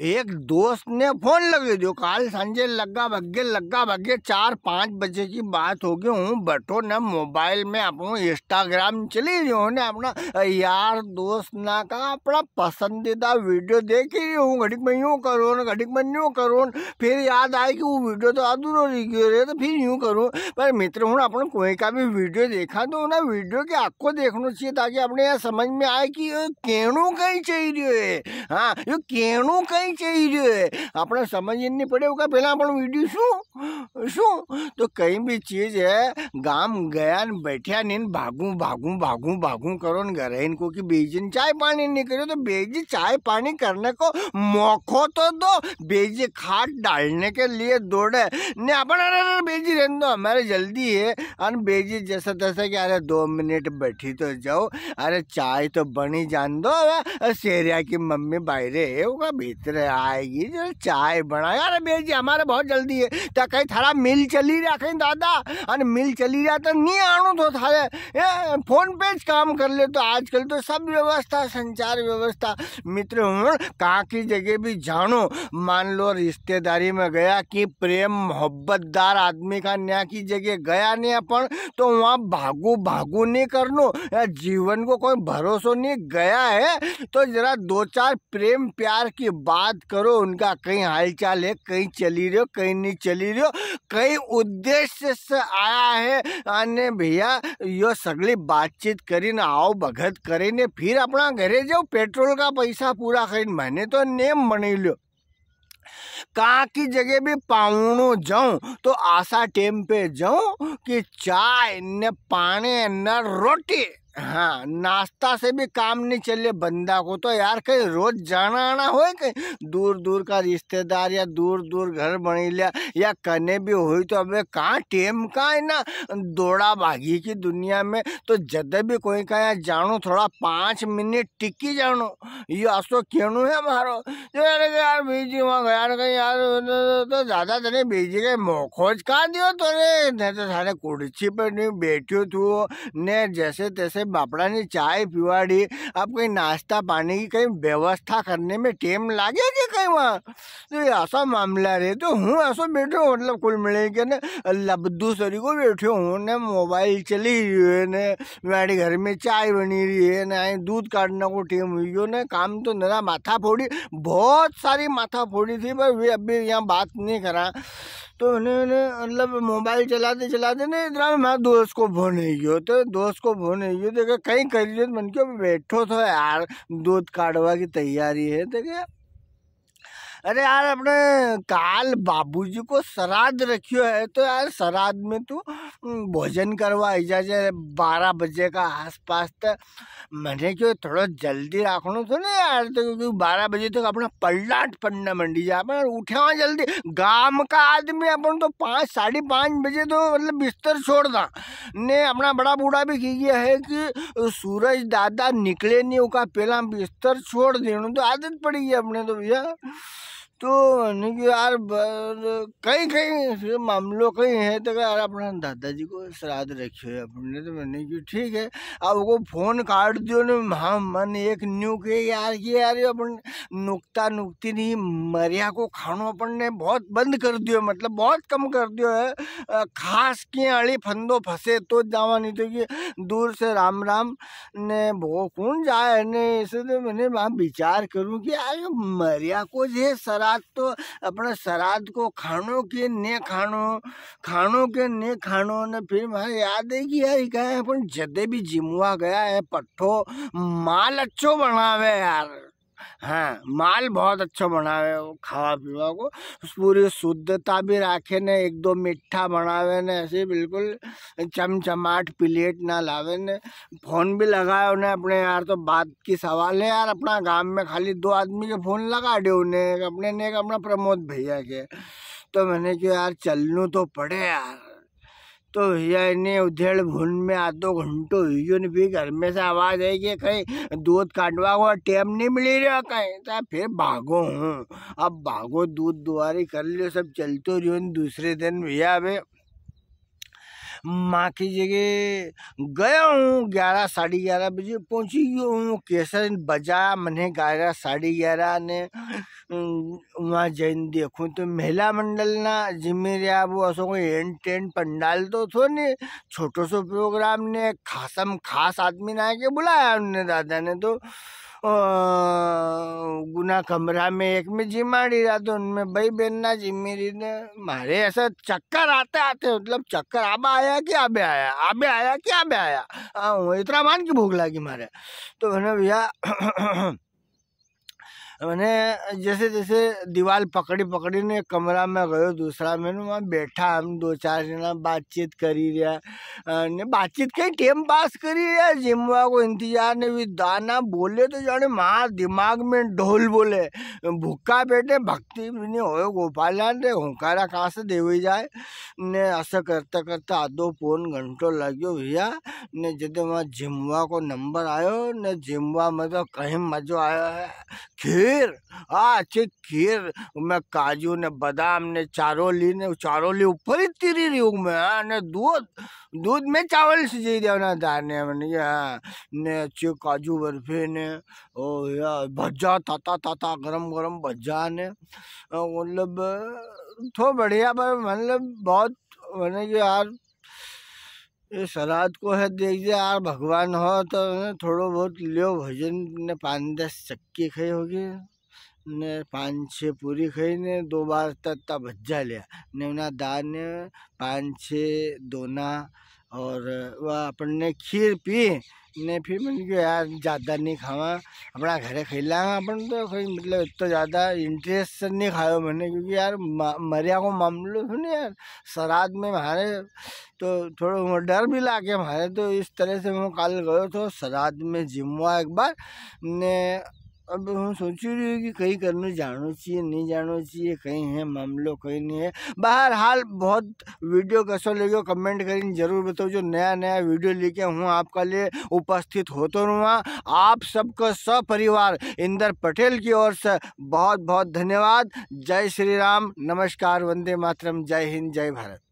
एक दोस्त ने फोन लगे दियो, काल संजय लग्गा भगे 4-5 बजे की बात होगी। हूँ बैठो न मोबाइल में अपनो इंस्टाग्राम चली रही ने अपना यार दोस्त ना का अपना पसंदीदा वीडियो देख ही रही हूँ। घड़ीक में यूँ करूँ घड़ीक में यूँ करूँ, फिर याद आए कि वो वीडियो तो अधूरो रह गयो रे, तो फिर यूँ करूँ। पर मित्र हूँ अपन कोई का भी वीडियो देखा तो ना वीडियो के आपको देखना चाहिए ताकि अपने यहाँ समझ में आए कि केणु कहीं चाहिए है। हाँ यो केणु कहीं चाहिए है, अपने समझ नहीं पड़े होगा पहला अपन वीडियो शू तो कहीं भी चीज है गाम गया न बैठा नहीं भागू करो न घर इनको की बेजी चाय पानी नहीं करो तो बेजी चाय पानी करने को मौको तो दो, बेजी खाट डालने के लिए दौड़े ने अपन अरे बेजी रहने दो हमारे जल्दी है। अन बेजी जैसा तैसा कि अरे 2 मिनट बैठी तो जाओ, अरे चाय तो बनी जान दो, शेरिया की मम्मी बाहरे है होगा भीतर आएगी जो चाय बना। अरे बेजी हमारे बहुत जल्दी है, तो कहीं थारा मिल चली रहा कहीं दादा अन मिल चली रहा तो नहीं आनो तो थारे फोन पे काम कर ले। तो आजकल तो सब व्यवस्था संचार व्यवस्था मित्र हूँ कहाँ की जगह भी जानो, मान लो रिश्तेदारी में गया कि प्रेम मोहब्बतदार आदमी का न्या की जगह गया नहीं अपन तो वहाँ भागू नहीं करनो, जीवन को कोई भरोसा नहीं गया है तो जरा 2-4 प्रेम प्यार की बात करो, उनका कहीं हालचाल है, कहीं चली रही हो कहीं नहीं चली रही हो, कहीं उद्देश्य से आया है आने भैया यो सगली बातचीत करी ना आओ भगत करे ने फिर अपना घरे जाओ पेट्रोल का पैसा पूरा खरीद। मैंने तो नेम बनी लो कहाँ की जगह भी पाउनो जाऊं तो आशा टेम पे जाऊं कि चाय न पानी न रोटी, हाँ नाश्ता से भी काम नहीं चले बंदा को। तो यार कहीं रोज जाना आना हो कहीं दूर का रिश्तेदार या दूर घर बनी लिया या कने भी हुई तो अबे कहाँ टेम का है ना दौड़ा भागी की दुनिया में। तो जब भी कोई का यार जानो थोड़ा 5 मिनट टिकी जानो ये असो क्यों है हमारो यार बीजी वहाँ गया कहीं यार तो ज्यादा तेरे बीजी के मोखोज का दियो तो रे तो सारे कुर्सी पर नहीं बैठो तू ने जैसे तैसे बापड़ा ने चाय पिवाड़ी, अब कहीं नाश्ता पानी की कहीं व्यवस्था करने में टाइम लागे कि कहीं वहाँ तो ऐसा मामला रहे। तो हूँ ऐसा बैठो मतलब कुल मिले के न लबदू सरी को बैठे हूँ ने मोबाइल चली रही है ने मेरे घर में चाय बनी रही है ना दूध काटने को टाइम हुई हो न काम तो मेरा माथा फोड़ी बहुत सारी माथा फोड़ी थी पर वे अभी यहाँ बात नहीं करा। तो उन्होंने मतलब मोबाइल चलाते ना इतना मैं दोस्त को फोन गयो तो दोस्त को फोन गयो तो कहीं करिए मन के बैठो तो यार दूध काटवा की तैयारी है तो क्या अरे यार अपने काल बाबूजी को श्राद्ध रखियो है तो यार श्राद्ध में तू भोजन करवा जाए 12 बजे का आसपास तक मैंने क्यों थोड़ा जल्दी रखना तो ना यार तो क्योंकि 12 बजे तक अपना पलट पड़ना मंडी जा अपन उठे जल्दी गांव का आदमी अपन तो 5-5:30 बजे तो मतलब बिस्तर छोड़ दा ने अपना बड़ा बूढ़ा भी की गया है कि सूरज दादा निकले नहीं होगा पहला बिस्तर छोड़ देना तो आदत पड़ी है अपने तो भैया। तो यार कहीं मामलों कहीं है तो यार अपना दादाजी को श्राद्ध रखे है अपने तो मैंने कि ठीक है अब वो फोन काट दियो ने हाँ मन एक न्यू के यार कि यार अपन नुकती नहीं मरिया को खानो अपन ने बहुत बंद कर दियो मतलब बहुत कम कर दियो है खास की अड़ी फंदो फंसे तो जावा नहीं तो कि दूर से राम ने वो कौन जाए ने इसे तो मैंने वहाँ विचार करूँ कि यार मरिया को जो श्राद्ध तो अपने श्राद्ध को खानों के ने खानो ने फिर मैं याद है कि यार क्या है अपन जदे भी जिमुआ गया है पट्ठो माल अच्छो बनावे यार, हाँ माल बहुत अच्छा बनावे खावा पीवा को पूरी शुद्धता भी राखे ने 1-2 मिठा बनावे ने ऐसे बिल्कुल चमचमाट प्लेट ना लावे ने फोन भी लगाए उन्हें अपने यार। तो बात की सवाल है यार अपना गांव में खाली 2 आदमी के फोन लगा दे उन्हें अपने ने अपना प्रमोद भैया के। तो मैंने क्यों यार चलनू तो पड़े यार। तो भैया इन्हें उधेड़ भून में आधो घंटो हुई भी घर में से आवाज आई कि कहीं दूध काटवा को टाइम नहीं मिली रहा कहीं तो फिर भागो हूँ अब भागो दूध दुआरी कर लियो सब चलते रहो। दूसरे दिन भैया अबे माँ की जगह गया हूँ। 11 साढ़े 11 बजे पहुँची हूँ। केसर बजा मैंने 11 साढ़े 11 ने वहाँ जैन देखूँ तो महिला मंडल ना जिम्मेदार वो असो कोई एंड टेंट पंडाल तो थो ने छोटो सो प्रोग्राम ने खासम खास आदमी ना के बुलाया उनने दादा ने तो गुना कमरा में एक में जिमाड़ी रहा तो उनमें भाई बहन ना जिम्मेरी ने मारे ऐसा चक्कर आते आते मतलब चक्कर आबा आया कि आबे आया, आबे आया कि आबे आया। इतना मान की भूख लगी मारे तो मैंने भैया मैंने जैसे जैसे दीवार पकड़ी पकड़ी ने कमरा में गयो दूसरा मैंने वहाँ बैठा हम 2-4 जना बातचीत करी रहा ने बातचीत कहीं टाइम पास करी रहा जिमवा को इंतजार ने भी दाना बोले तो जाने माँ दिमाग में ढोल बोले भूखा बैठे भक्ति भी नहीं हो गोपाल ने हुकारा कहाँ से देवी जाए ने ऐसा करता करता आधो पौन घंटों लग्यो भैया ने जब वहाँ जिमवा को नंबर आयो ने जिमवा में तो कहीं मजो आयो है खीर अच्छे खीर में काजू ने बादाम ने चारोली ऊपर ही तिरी रही हूँ मैं ने दूध में चावल सिझाई दिया ना दाने मैंने ने अच्छे काजू बर्फी ने ओ या भज्जा ताता गरम गरम भज्जा ने मतलब थोड़ा बढ़िया पर मतलब बहुत मैंने यार ये श्राद्ध को है देखिए यार भगवान हो तो थोड़ो बहुत लियो भजन ने 5-10 चक्की खाई होगी ने 5-6 पूरी खाई ने 2 बार तत्ता भज्जा लिया ने ना दाल ने 5-6 दोना और वह अपन ने खीर पी ने फिर मैंने कहा यार ज़्यादा नहीं खावा अपना घरे खिला अपन तो कोई मतलब इतना ज़्यादा इंटरेस्ट से नहीं खाया मैंने क्योंकि यार मरिया को मामलो सुने यार श्राद्ध में हमारे तो थोड़ा डर भी लागे हमारे तो इस तरह से मैं कल गयो तो श्राद्ध में जिमवा एक बार ने अब हम सोच रही हूँ कि कहीं करने जाना चाहिए नहीं जाना चाहिए कहीं है मामलो कहीं नहीं है। बहरहाल बहुत वीडियो कैसा लगे कमेंट करें जरूर बताओ। जो नया नया वीडियो लेके हूँ आपका लिए उपस्थित हो तो रहूँगा। आप सबका सपरिवार इंदर पटेल की ओर से बहुत बहुत धन्यवाद। जय श्री राम, नमस्कार, वंदे मातरम, जय हिंद, जय भारत।